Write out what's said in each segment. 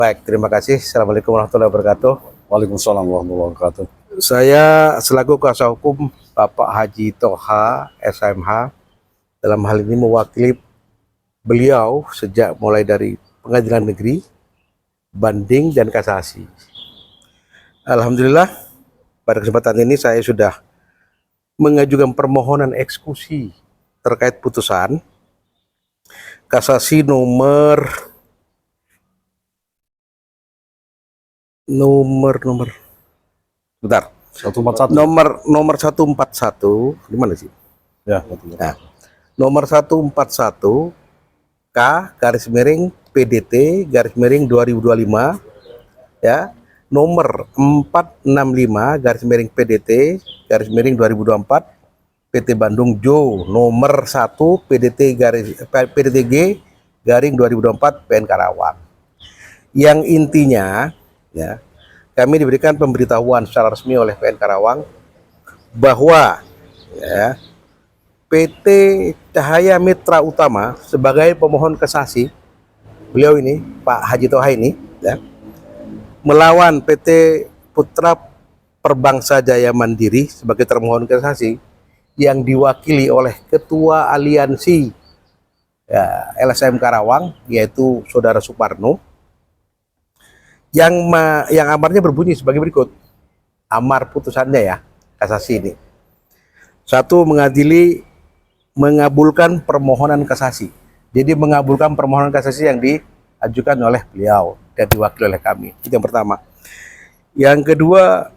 Baik, terima kasih. Assalamualaikum warahmatullahi wabarakatuh. Waalaikumsalam warahmatullahi wabarakatuh. Saya selaku kuasa hukum Bapak Haji Toha SMH dalam hal ini mewakili beliau sejak mulai dari pengadilan negeri, banding, dan kasasi. Alhamdulillah, pada kesempatan ini saya sudah mengajukan permohonan eksekusi terkait putusan kasasi nomor bentar. 141. Nomor 141 di mana sih? Ya, betul. Nah, nomor 141 K garis miring PDT garis miring 2025 ya. Nomor 465 garis miring PDT garis miring 2024 PT Bandung Jo nomor 1 PDTG garing 2024 PN Karawang. Yang intinya ya, kami diberikan pemberitahuan secara resmi oleh PN Karawang bahwa ya, PT Cahaya Mitra Utama sebagai pemohon kasasi, beliau ini Pak Haji Toha ini ya, melawan PT Putra Perbangsa Jaya Mandiri sebagai termohon kasasi yang diwakili oleh Ketua Aliansi ya, LSM Karawang yaitu Saudara Suparno. Yang amarnya berbunyi sebagai berikut. Amar putusannya ya, kasasi ini. 1. Mengadili mengabulkan permohonan kasasi. Jadi mengabulkan permohonan kasasi yang diajukan oleh beliau dan diwakili oleh kami. Itu yang pertama. Yang kedua,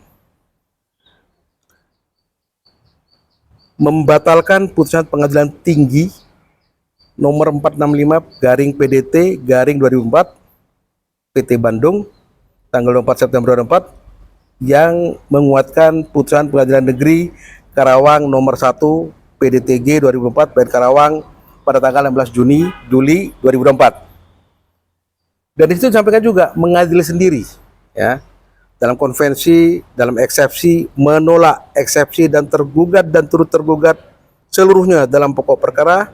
membatalkan putusan pengadilan tinggi nomor 465 garing PDT garing 2004 PT Bandung tanggal 24 September 2004 yang menguatkan putusan Pengadilan Negeri Karawang nomor 1 PDTG 2004 PN Karawang pada tanggal 16 Juli 2024. Dan di situ disampaikan juga mengadili sendiri ya, dalam konvensi, dalam eksepsi, menolak eksepsi dan tergugat dan turut tergugat seluruhnya dalam pokok perkara.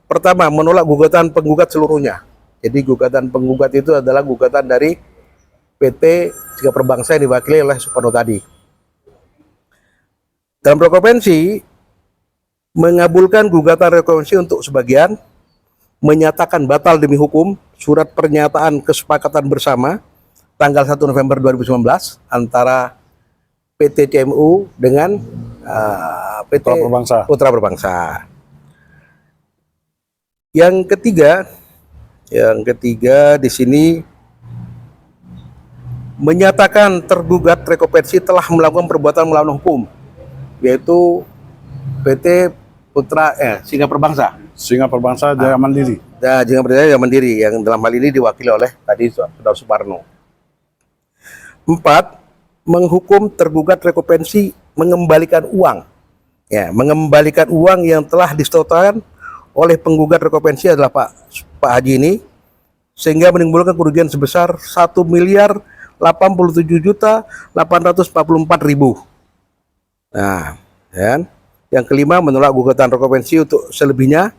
Pertama, menolak gugatan penggugat seluruhnya. Jadi gugatan penggugat itu adalah gugatan dari PT Siga Perbangsa yang diwakili oleh Suparno tadi. Dalam rekompensi, mengabulkan gugatan rekompensi untuk sebagian, menyatakan batal demi hukum surat pernyataan kesepakatan bersama tanggal 1 November 2019 antara PT CMU dengan PT Putra Perbangsa. Yang ketiga di sini menyatakan tergugat rekompensi telah melakukan perbuatan melawan hukum, yaitu PT Singa Perbangsa Jaya Mandiri. Jaya Mandiri yang dalam hal ini diwakili oleh tadi Saudara Suparno. 4. Menghukum tergugat rekompensi mengembalikan uang. Ya, mengembalikan uang yang telah disetorkan oleh penggugat rekompensi adalah Pak Haji ini, sehingga menimbulkan kerugian sebesar 1.087.844.000. Nah, dan yang kelima, menolak gugatan rekompensi untuk selebihnya,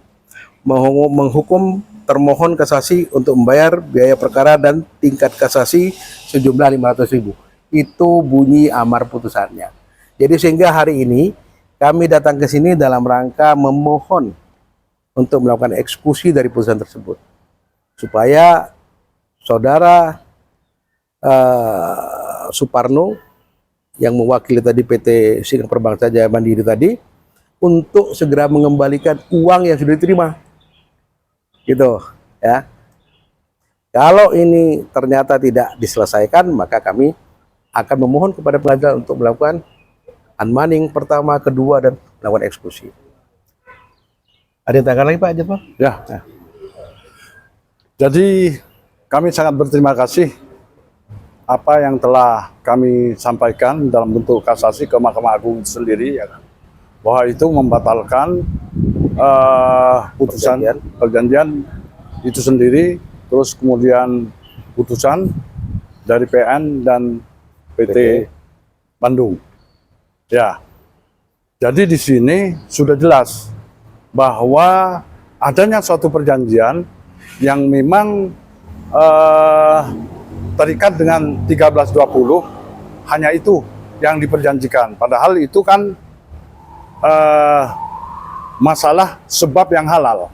menghukum termohon kasasi untuk membayar biaya perkara dan tingkat kasasi sejumlah 500.000. Itu bunyi amar putusannya. Jadi sehingga hari ini kami datang ke sini dalam rangka memohon untuk melakukan eksekusi dari putusan tersebut, supaya Saudara Suparno yang mewakili tadi PT Siga Perbangsa Jaya Mandiri tadi untuk segera mengembalikan uang yang sudah diterima, gitu ya. Kalau ini ternyata tidak diselesaikan, maka kami akan memohon kepada pengadilan untuk melakukan unmanning pertama, kedua, dan melakukan eksekusi. Ada yang tanyakan lagi Pak Jepang? Ya. Nah. Jadi kami sangat berterima kasih apa yang telah kami sampaikan dalam bentuk kasasi ke Mahkamah Agung sendiri, ya kan, bahwa itu membatalkan putusan perjanjian itu sendiri, terus kemudian putusan dari PN dan PT Bandung. Ya, jadi di sini sudah jelas bahwa adanya suatu perjanjian yang memang terikat dengan 1320, hanya itu yang diperjanjikan. Padahal itu kan masalah sebab yang halal.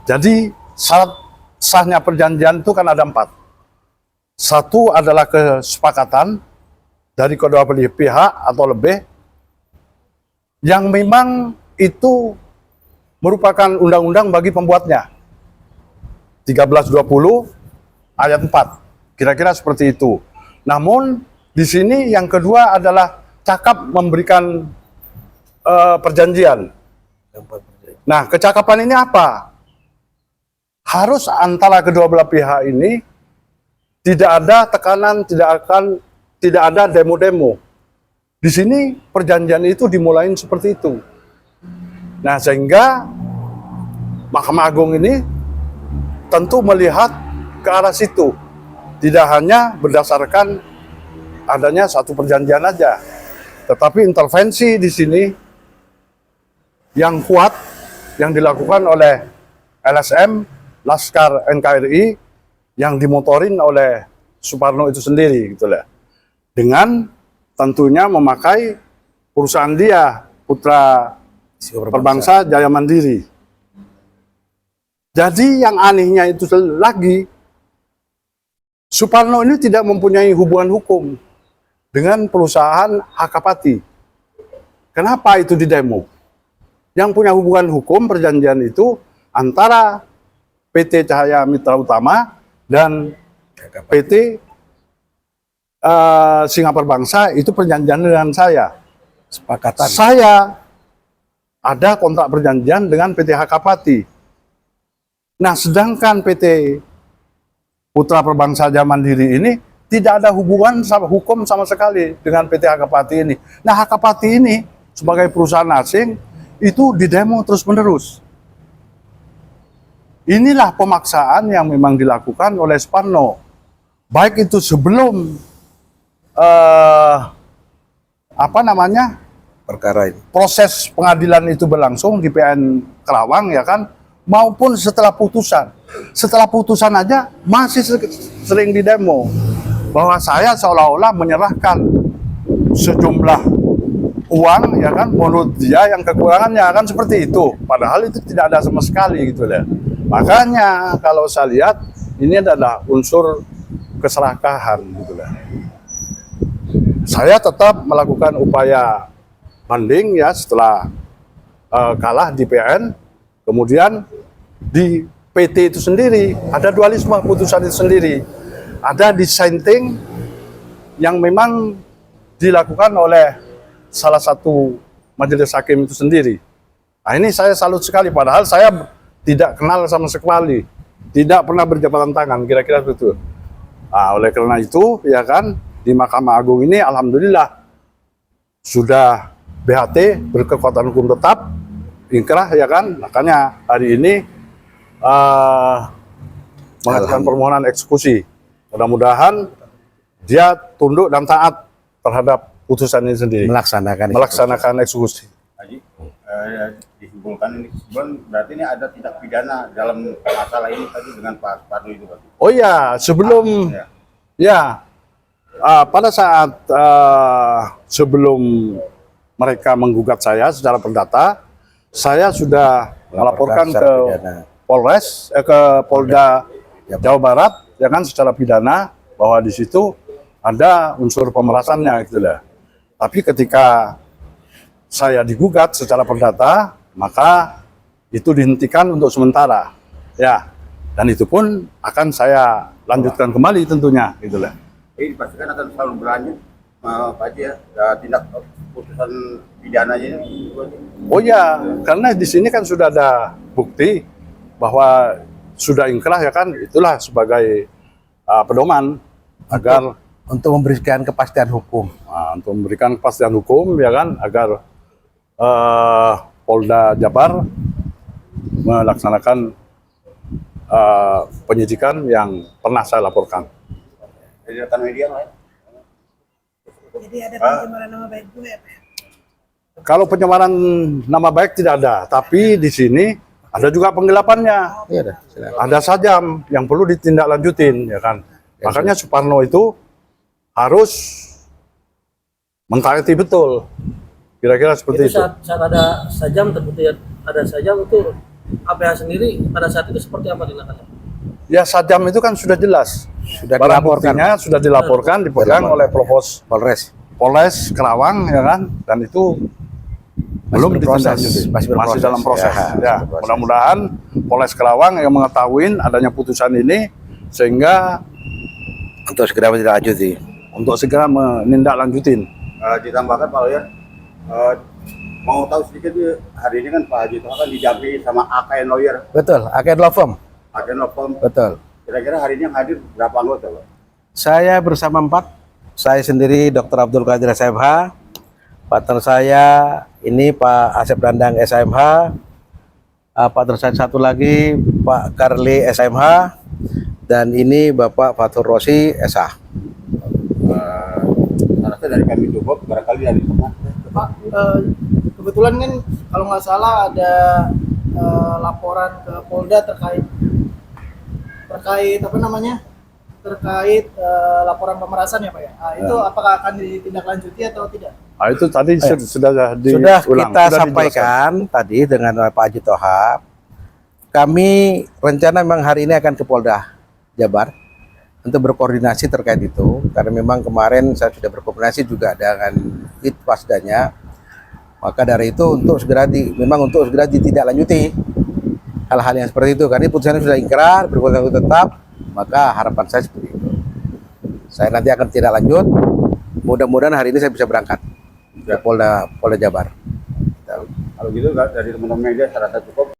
Jadi syarat sahnya perjanjian itu kan ada 4. Satu adalah kesepakatan dari kedua belah pihak atau lebih, yang memang itu merupakan undang-undang bagi pembuatnya. 1320 ayat 4, kira-kira seperti itu. Namun di sini yang kedua adalah cakap memberikan perjanjian. Nah, kecakapan ini apa? Harus antara kedua belah pihak ini tidak ada tekanan, tidak ada demo-demo. Di sini perjanjian itu dimulai seperti itu. Nah, sehingga Mahkamah Agung ini tentu melihat ke arah situ. Tidak hanya berdasarkan adanya satu perjanjian aja, tetapi intervensi di sini yang kuat yang dilakukan oleh LSM, Laskar NKRI, yang dimotorin oleh Suparno itu sendiri, gitu lah. Dengan tentunya memakai perusahaan dia, Putra Perbangsa Jaya Mandiri. Jadi yang anehnya itu lagi, Suparno ini tidak mempunyai hubungan hukum dengan perusahaan Hakapati. Kenapa itu didemo? Yang punya hubungan hukum perjanjian itu antara PT Cahaya Mitra Utama dan PT Singapura Bangsa, itu perjanjian dengan saya. Sepakatan. Saya ada kontrak perjanjian dengan PT Hakapati. Nah, sedangkan PT Putra Perbangsa Jaya Mandiri ini tidak ada hubungan sama hukum sama sekali dengan PT Hakapati ini. Nah, Hakapati ini sebagai perusahaan asing itu didemo terus-menerus. Inilah pemaksaan yang memang dilakukan oleh Suparno. Baik itu sebelum Perkara ini. proses pengadilan itu berlangsung di PN Kerawang, ya kan, maupun setelah putusan. Setelah putusan aja masih sering didemo bahwa saya seolah-olah menyerahkan sejumlah uang, ya kan, menurut dia yang kekurangannya, kan seperti itu. Padahal itu tidak ada sama sekali, gitu ya. Makanya kalau saya lihat ini adalah unsur keserakahan, gitu lah. Saya tetap melakukan upaya banding, ya, setelah kalah di PN. Kemudian di PT itu sendiri ada dualisme putusan itu sendiri, ada dissenting yang memang dilakukan oleh salah satu majelis hakim itu sendiri. Nah, ini saya salut sekali, padahal saya tidak kenal sama sekali, tidak pernah berjabatan tangan, kira-kira begitu. Nah, oleh karena itu, ya kan, di Mahkamah Agung ini alhamdulillah sudah BHT berkekuatan hukum tetap, ingkrah, ya kan. Makanya hari ini mengajukan permohonan eksekusi. Mudah-mudahan dia tunduk dan taat terhadap putusan ini sendiri, melaksanakan eksekusi. Haji, disimpulkan ini berarti ini ada tindak pidana dalam masalah ini tadi dengan Pak Suparno itu, Pak. Oh ya, sebelum pada saat sebelum mereka menggugat saya secara perdata, saya sudah melaporkan ke Polres, ke Polda Jawa Barat, ya kan, secara pidana bahwa di situ ada unsur pemerasannya, gitu lah. Tapi ketika saya digugat secara perdata, maka itu dihentikan untuk sementara, ya. Dan itu pun akan saya lanjutkan kembali tentunya, gitulah. Ini dipastikan akan selalu berlanjut, Pak Haji, ya, tindak putusan pidananya ini. Oh ya, karena di sini kan sudah ada bukti bahwa sudah ingkrah, ya kan, itulah sebagai pedoman agar Untuk memberikan kepastian hukum. untuk memberikan kepastian hukum, ya kan, agar Polda Jabar melaksanakan penyidikan yang pernah saya laporkan. Dari rekan media lain. Jadi ada pencemaran nama baik juga ya, Pak? Kalau pencemaran nama baik tidak ada, tapi di sini ada juga penggelapannya. Iya dah, silakan. Ada sajam yang perlu ditindaklanjutin, ya kan. Makanya Suparno itu harus mentaati betul. Kira-kira seperti itu. Saat ada sajam terbukti ada sajam itu APH sendiri pada saat itu seperti apa tindakannya? Ya sajam itu kan sudah jelas. Sudah Barang dilaporkan. buktinya sudah dilaporkan, dipegang oleh Propos Polres Kerawang ya kan, dan itu belum berproses. ditindaklanjuti, Masih masih berproses. dalam proses. Ya, Ya, masih berproses. mudah-mudahan Polres Kerawang yang mengetahui adanya putusan ini sehingga untuk segera ditindaklanjuti. untuk segera menindaklanjutin. Ditambahkan Pak Lawyer, mau tahu sedikit hari ini kan Pak Haji Toha kan didampingi sama AKN Lawyer, Betul, agen law firm. AKN Law Firm. Betul. Kira-kira hari ini yang hadir berapa anggota Pak? Saya bersama 4. Saya sendiri Dr. Abdul Qadir SMH. Partner saya ini Pak Asep Dandang SMH. Partner saya satu lagi Pak Karli SMH. Dan ini Bapak Fatur Rosi SH. Saya dari kami coba barangkali dari teman. Pak, kebetulan kan kalau nggak salah ada laporan ke Polda terkait apa namanya? Terkait laporan pemerasan ya Pak ya. Nah, itu apakah akan ditindaklanjuti atau tidak? Nah, itu tadi sudah Sudah diulang, kita sudah sampaikan tadi dengan Pak Haji Toha. Kami rencana memang hari ini akan ke Polda Jabar untuk berkoordinasi terkait itu, karena memang kemarin saya sudah berkoordinasi juga dengan Itwasdanya. Maka dari itu untuk segera ditindaklanjuti hal-hal yang seperti itu, karena putusannya sudah ingkrah, berkuasa tetap, maka harapan saya seperti itu. Saya nanti akan tindak lanjut. Mudah-mudahan hari ini saya bisa berangkat ke Polda Jabar. Kalau gitu dari teman-teman media saya rasa cukup.